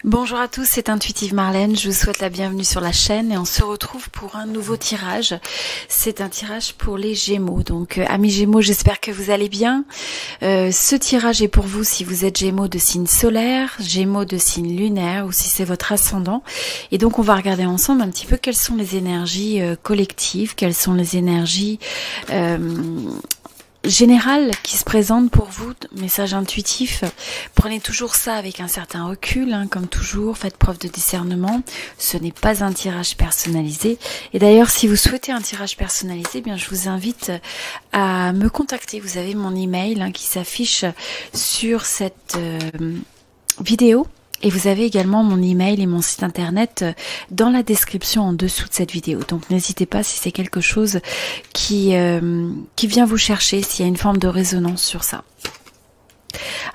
Bonjour à tous, c'est Intuitive Marlène, je vous souhaite la bienvenue sur la chaîne et on se retrouve pour un nouveau tirage. C'est un tirage pour les Gémeaux, donc amis Gémeaux, j'espère que vous allez bien. Ce tirage est pour vous si vous êtes Gémeaux de signe solaire, Gémeaux de signe lunaire ou si c'est votre ascendant. Et donc on va regarder ensemble un petit peu quelles sont les énergies collectives, quelles sont les énergies général qui se présente pour vous, message intuitif. Prenez toujours ça avec un certain recul, comme toujours, faites preuve de discernement. Ce n'est pas un tirage personnalisé. Et d'ailleurs, si vous souhaitez un tirage personnalisé, eh bien, je vous invite à me contacter. Vous avez mon email qui s'affiche sur cette vidéo. Et vous avez également mon email et mon site internet dans la description en dessous de cette vidéo. Donc n'hésitez pas si c'est quelque chose qui vient vous chercher, s'il y a une forme de résonance sur ça.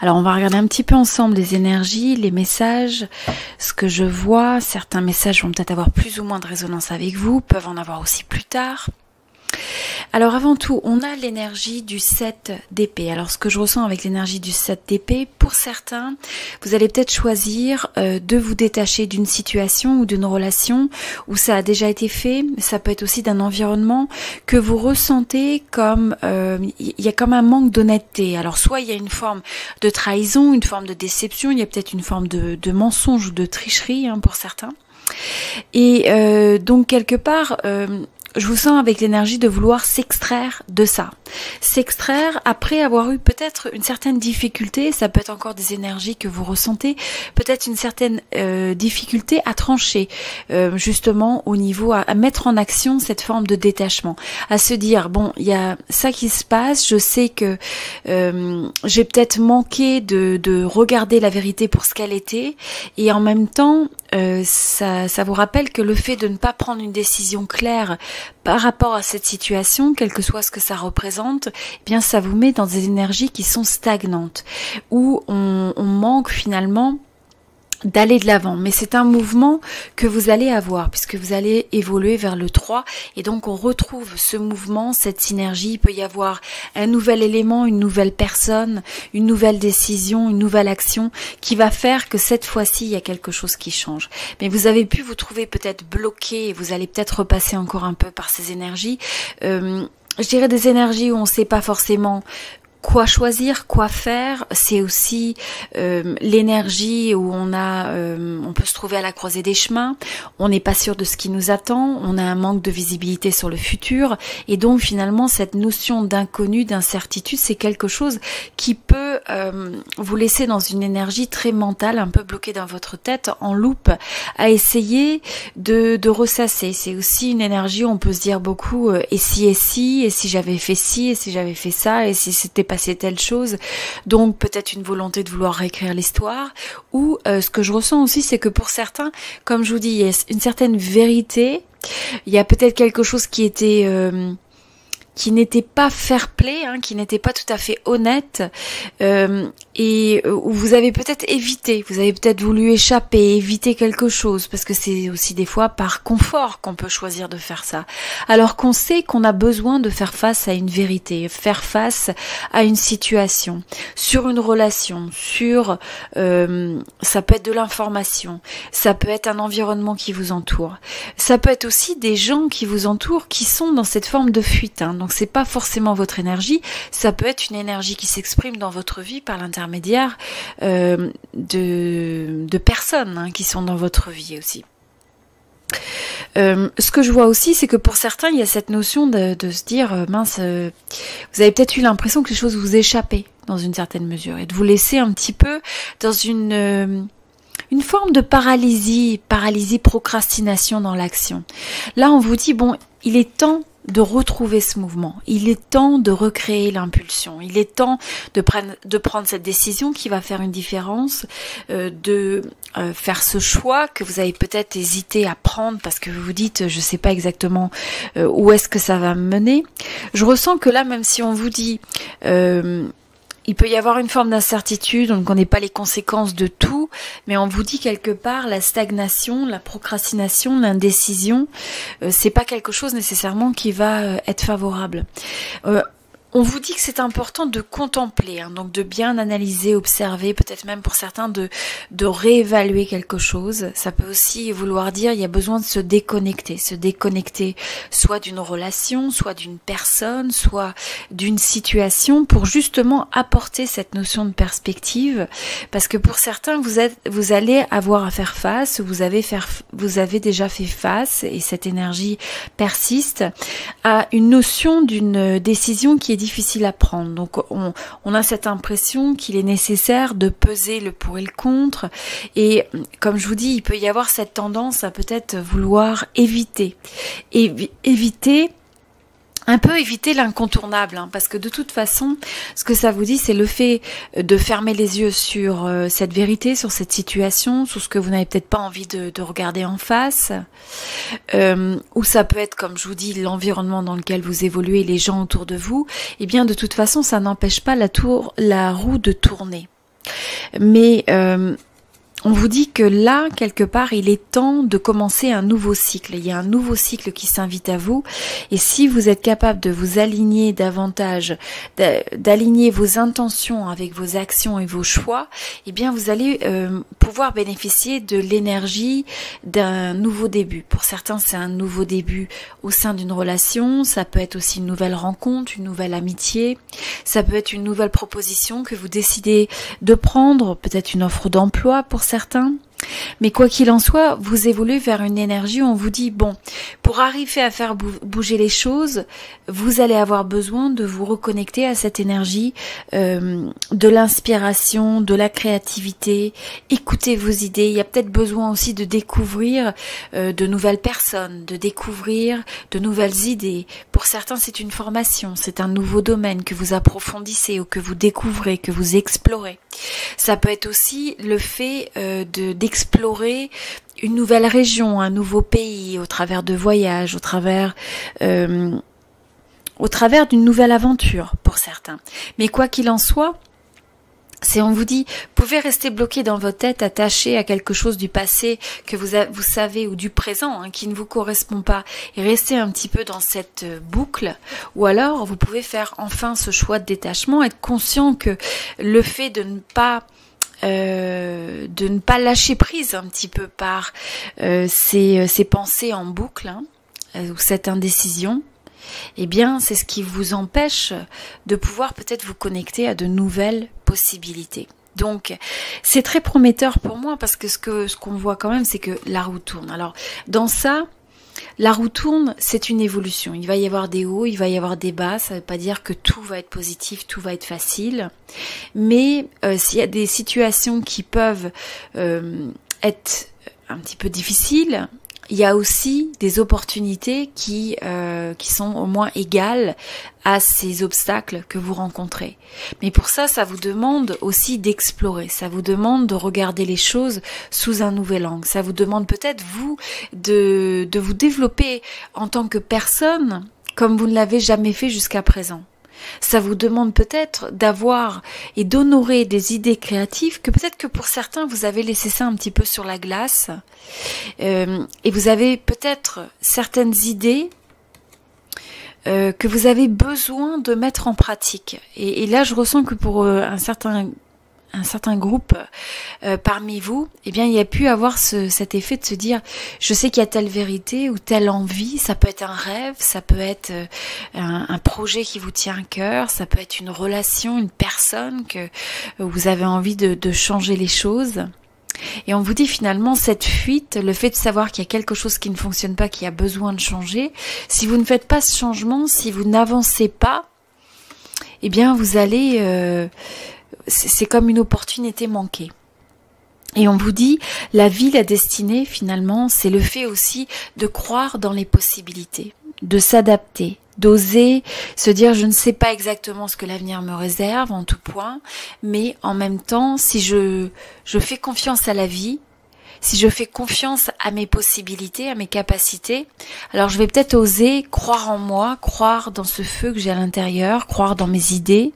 Alors on va regarder un petit peu ensemble les énergies, les messages, ce que je vois. Certains messages vont peut-être avoir plus ou moins de résonance avec vous, peuvent en avoir aussi plus tard. Alors avant tout, on a l'énergie du 7 d'épée. Alors ce que je ressens avec l'énergie du 7 d'épée, pour certains, vous allez peut-être choisir de vous détacher d'une situation ou d'une relation où ça a déjà été fait. Ça peut être aussi d'un environnement que vous ressentez comme il y a comme un manque d'honnêteté. Alors soit il y a une forme de trahison, une forme de déception, il y a peut-être une forme de mensonge ou de tricherie pour certains. Et donc quelque part je vous sens avec l'énergie de vouloir s'extraire de ça. S'extraire après avoir eu peut-être une certaine difficulté, ça peut être encore des énergies que vous ressentez, peut-être une certaine difficulté à trancher, justement au niveau, à mettre en action cette forme de détachement. À se dire, bon, il y a ça qui se passe, je sais que j'ai peut-être manqué de regarder la vérité pour ce qu'elle était, et en même temps, ça vous rappelle que le fait de ne pas prendre une décision claire par rapport à cette situation, quel que soit ce que ça représente, eh bien ça vous met dans des énergies qui sont stagnantes, où on manque finalement d'aller de l'avant, mais c'est un mouvement que vous allez avoir puisque vous allez évoluer vers le 3 et donc on retrouve ce mouvement, cette synergie. Il peut y avoir un nouvel élément, une nouvelle personne, une nouvelle décision, une nouvelle action qui va faire que cette fois-ci il y a quelque chose qui change. Mais vous avez pu vous trouver peut-être bloqué et vous allez peut-être repasser encore un peu par ces énergies. Je dirais des énergies où on ne sait pas forcément quoi choisir, quoi faire. C'est aussi l'énergie où on peut se trouver à la croisée des chemins, on n'est pas sûr de ce qui nous attend, on a un manque de visibilité sur le futur, et donc finalement cette notion d'inconnu, d'incertitude, c'est quelque chose qui peut vous laisser dans une énergie très mentale, un peu bloquée dans votre tête, en loupe, à essayer de ressasser. C'est aussi une énergie où on peut se dire beaucoup et si j'avais fait ci, et si j'avais fait ça, et si c'était passé telle chose, donc peut-être une volonté de vouloir réécrire l'histoire, ou ce que je ressens aussi, c'est que pour certains, comme je vous dis, il y a une certaine vérité, il y a peut-être quelque chose qui était qui n'était pas fair-play, qui n'était pas tout à fait honnête, et où vous avez peut-être évité, vous avez peut-être voulu échapper, éviter quelque chose, parce que c'est aussi des fois par confort qu'on peut choisir de faire ça, alors qu'on sait qu'on a besoin de faire face à une vérité, faire face à une situation, sur une relation, sur ça peut être de l'information, ça peut être un environnement qui vous entoure, ça peut être aussi des gens qui vous entourent qui sont dans cette forme de fuite, donc c'est pas forcément votre énergie, ça peut être une énergie qui s'exprime dans votre vie par l'intermédiaire de personnes qui sont dans votre vie aussi. Ce que je vois aussi, c'est que pour certains, il y a cette notion de se dire, mince, vous avez peut-être eu l'impression que les choses vous échappaient dans une certaine mesure, et de vous laisser un petit peu dans une forme de paralysie, procrastination dans l'action. Là, on vous dit, bon, il est temps de retrouver ce mouvement, il est temps de recréer l'impulsion, il est temps de prendre cette décision qui va faire une différence, de faire ce choix que vous avez peut-être hésité à prendre parce que vous vous dites je sais pas exactement où est-ce que ça va me mener. Je ressens que là, même si on vous dit il peut y avoir une forme d'incertitude, on ne connaît pas les conséquences de tout, mais on vous dit quelque part la stagnation, la procrastination, l'indécision, c'est pas quelque chose nécessairement qui va être favorable. On vous dit que c'est important de contempler, hein, donc de bien analyser, observer, peut-être même pour certains de réévaluer quelque chose. Ça peut aussi vouloir dire il y a besoin de se déconnecter soit d'une relation, soit d'une personne, soit d'une situation pour justement apporter cette notion de perspective. Parce que pour certains, vous allez avoir à faire face, vous avez déjà fait face, et cette énergie persiste, à une notion d'une décision qui est difficile à prendre. Donc on a cette impression qu'il est nécessaire de peser le pour et le contre, et comme je vous dis, il peut y avoir cette tendance à peut-être vouloir éviter l'incontournable, hein, parce que de toute façon, ce que ça vous dit, c'est le fait de fermer les yeux sur cette vérité, sur cette situation, sur ce que vous n'avez peut-être pas envie de regarder en face, ou ça peut être, comme je vous dis, l'environnement dans lequel vous évoluez, les gens autour de vous. Eh bien, de toute façon, ça n'empêche pas la roue de tourner. Mais on vous dit que là, quelque part, il est temps de commencer un nouveau cycle. Il y a un nouveau cycle qui s'invite à vous. Et si vous êtes capable de vous aligner davantage, d'aligner vos intentions avec vos actions et vos choix, eh bien, vous allez pouvoir bénéficier de l'énergie d'un nouveau début. Pour certains, c'est un nouveau début au sein d'une relation. Ça peut être aussi une nouvelle rencontre, une nouvelle amitié. Ça peut être une nouvelle proposition que vous décidez de prendre, peut-être une offre d'emploi pour certains. Mais quoi qu'il en soit, vous évoluez vers une énergie où on vous dit, bon, pour arriver à faire bouger les choses, vous allez avoir besoin de vous reconnecter à cette énergie de l'inspiration, de la créativité, écoutez vos idées. Il y a peut-être besoin aussi de découvrir de nouvelles personnes, de découvrir de nouvelles idées. Pour certains, c'est une formation, c'est un nouveau domaine que vous approfondissez ou que vous découvrez, que vous explorez. Ça peut être aussi le fait d'explorer une nouvelle région, un nouveau pays, au travers de voyages, au travers d'une nouvelle aventure pour certains. Mais quoi qu'il en soit, on vous dit, vous pouvez rester bloqué dans votre tête, attaché à quelque chose du passé que vous savez, ou du présent, hein, qui ne vous correspond pas, et rester un petit peu dans cette boucle. Ou alors, vous pouvez faire enfin ce choix de détachement, être conscient que le fait de ne pas lâcher prise un petit peu par ces pensées en boucle, hein, ou cette indécision, eh bien, c'est ce qui vous empêche de pouvoir peut-être vous connecter à de nouvelles possibilités. Donc, c'est très prometteur pour moi, parce que ce qu'on voit quand même, c'est que la roue tourne. Alors, dans ça, la roue tourne, c'est une évolution. Il va y avoir des hauts, il va y avoir des bas. Ça ne veut pas dire que tout va être positif, tout va être facile. Mais s'il y a des situations qui peuvent être un petit peu difficiles, il y a aussi des opportunités qui sont au moins égales à ces obstacles que vous rencontrez. Mais pour ça, ça vous demande aussi d'explorer. Ça vous demande de regarder les choses sous un nouvel angle. Ça vous demande peut-être, vous, de vous développer en tant que personne comme vous ne l'avez jamais fait jusqu'à présent. Ça vous demande peut-être d'avoir et d'honorer des idées créatives que peut-être que pour certains vous avez laissé ça un petit peu sur la glace, et vous avez peut-être certaines idées que vous avez besoin de mettre en pratique. Et là je ressens que pour un certain groupe parmi vous, eh bien il y a pu avoir cet effet de se dire, je sais qu'il y a telle vérité ou telle envie, ça peut être un rêve, ça peut être un projet qui vous tient à cœur, ça peut être une relation, une personne que vous avez envie de changer les choses. Et on vous dit finalement, cette fuite, le fait de savoir qu'il y a quelque chose qui ne fonctionne pas, qui a besoin de changer, si vous ne faites pas ce changement, si vous n'avancez pas, eh bien vous allez... c'est comme une opportunité manquée. Et on vous dit, la vie, la destinée, finalement, c'est le fait aussi de croire dans les possibilités, de s'adapter, d'oser se dire, je ne sais pas exactement ce que l'avenir me réserve en tout point, mais en même temps, si je fais confiance à la vie, si je fais confiance à mes possibilités, à mes capacités, alors je vais peut-être oser croire en moi, croire dans ce feu que j'ai à l'intérieur, croire dans mes idées,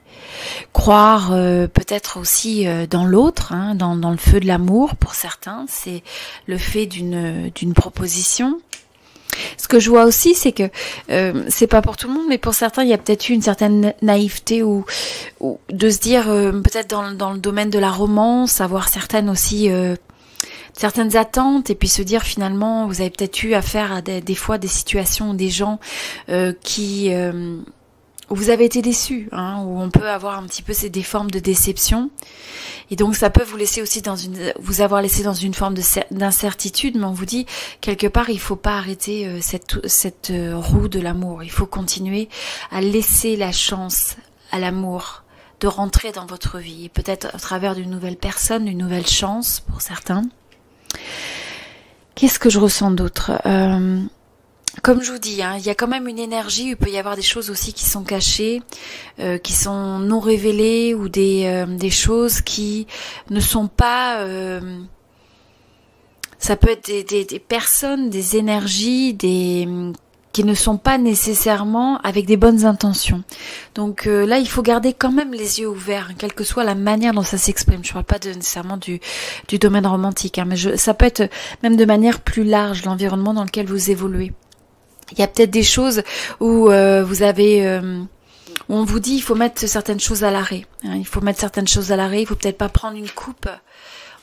croire peut-être aussi dans l'autre, hein, dans le feu de l'amour pour certains, c'est le fait d'une proposition. Ce que je vois aussi, c'est que c'est pas pour tout le monde, mais pour certains, il y a peut-être eu une certaine naïveté ou de se dire, peut-être dans le domaine de la romance, avoir certaines aussi certaines attentes, et puis se dire finalement, vous avez peut-être eu affaire à des fois des situations ou des gens où vous avez été déçus, hein, où on peut avoir un petit peu des formes de déception. Et donc ça peut vous laisser aussi vous avoir laissé dans une forme d'incertitude, mais on vous dit quelque part il faut pas arrêter cette roue de l'amour. Il faut continuer à laisser la chance à l'amour de rentrer dans votre vie, et peut-être à travers d'une nouvelle personne, une nouvelle chance pour certains. Qu'est-ce que je ressens d'autre? Comme je vous dis, hein, il y a quand même une énergie où il peut y avoir des choses aussi qui sont cachées, qui sont non révélées, ou des choses qui ne sont pas... ça peut être des personnes, des énergies, qui ne sont pas nécessairement avec des bonnes intentions. Donc là, il faut garder quand même les yeux ouverts, hein, quelle que soit la manière dont ça s'exprime. Je ne parle pas nécessairement du domaine romantique, hein, mais ça peut être même de manière plus large, l'environnement dans lequel vous évoluez. Il y a peut-être des choses où vous avez... où on vous dit il faut mettre certaines choses à l'arrêt. Hein, il faut mettre certaines choses à l'arrêt, il faut peut-être pas prendre une coupe.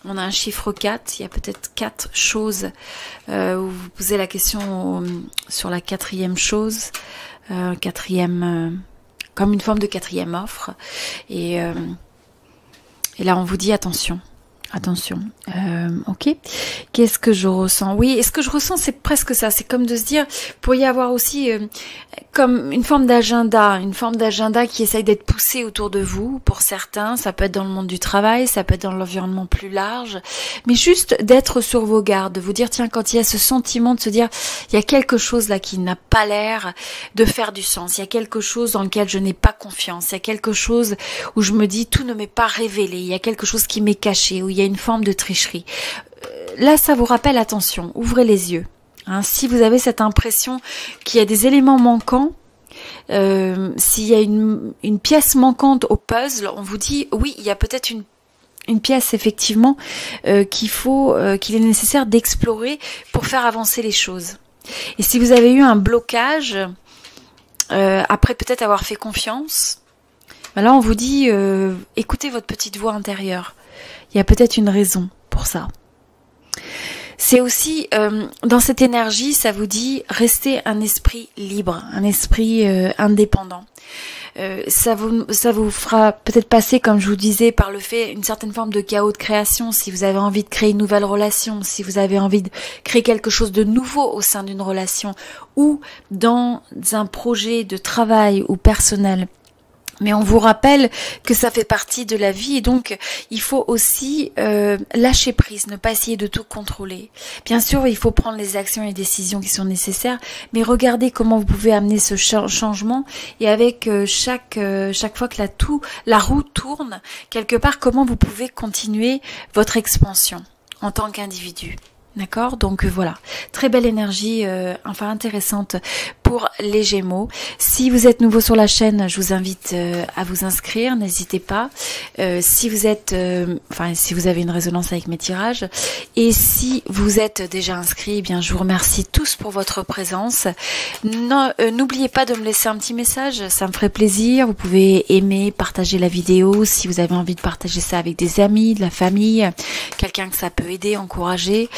On a un chiffre 4, il y a peut-être 4 choses où vous posez la question sur la 4e chose, comme une forme de 4e offre. Et là on vous dit attention. Attention, ok. Qu'est-ce que je ressens? Oui, et ce que je ressens, c'est presque ça. C'est comme de se dire, pour y avoir aussi comme une forme d'agenda qui essaye d'être poussé autour de vous. Pour certains, ça peut être dans le monde du travail, ça peut être dans l'environnement plus large, mais juste d'être sur vos gardes, de vous dire, tiens, quand il y a ce sentiment de se dire, il y a quelque chose là qui n'a pas l'air de faire du sens, il y a quelque chose dans lequel je n'ai pas confiance, il y a quelque chose où je me dis, tout ne m'est pas révélé, il y a quelque chose qui m'est caché, où il y a une forme de tricherie. Là, ça vous rappelle, attention, ouvrez les yeux. Hein, si vous avez cette impression qu'il y a des éléments manquants, s'il y a une pièce manquante au puzzle, on vous dit, oui, il y a peut-être une pièce effectivement qu'il est nécessaire d'explorer pour faire avancer les choses. Et si vous avez eu un blocage, après peut-être avoir fait confiance, ben là on vous dit, écoutez votre petite voix intérieure. Il y a peut-être une raison pour ça. C'est aussi, dans cette énergie, ça vous dit, restez un esprit libre, un esprit indépendant. Ça vous fera peut-être passer, comme je vous disais, par le fait, une certaine forme de chaos de création, si vous avez envie de créer une nouvelle relation, si vous avez envie de créer quelque chose de nouveau au sein d'une relation, ou dans un projet de travail ou personnel. Mais on vous rappelle que ça fait partie de la vie, et donc il faut aussi lâcher prise, ne pas essayer de tout contrôler. Bien sûr, il faut prendre les actions et les décisions qui sont nécessaires, mais regardez comment vous pouvez amener ce changement, et avec chaque fois que la roue tourne, quelque part, comment vous pouvez continuer votre expansion en tant qu'individu. D'accord, donc voilà, très belle énergie, intéressante pour les Gémeaux. Si vous êtes nouveau sur la chaîne, je vous invite à vous inscrire, n'hésitez pas. Si vous avez une résonance avec mes tirages, et si vous êtes déjà inscrit, eh bien je vous remercie tous pour votre présence. N'oubliez pas de me laisser un petit message, ça me ferait plaisir. Vous pouvez aimer, partager la vidéo si vous avez envie de partager ça avec des amis, de la famille, quelqu'un que ça peut aider, encourager.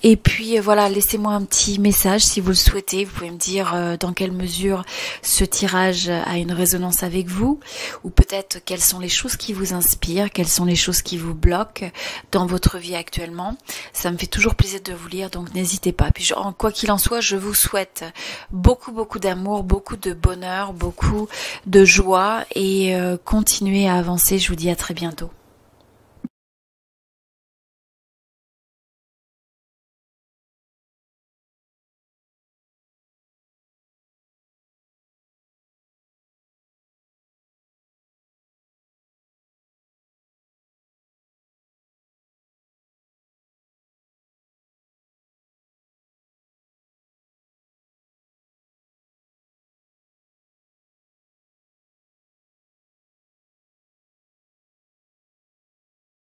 Et puis voilà, laissez-moi un petit message si vous le souhaitez. Vous pouvez me dire dans quelle mesure ce tirage a une résonance avec vous, ou peut-être quelles sont les choses qui vous inspirent, quelles sont les choses qui vous bloquent dans votre vie actuellement. Ça me fait toujours plaisir de vous lire, donc n'hésitez pas. Puis quoi qu'il en soit, je vous souhaite beaucoup d'amour, beaucoup de bonheur, beaucoup de joie, et continuez à avancer. Je vous dis à très bientôt.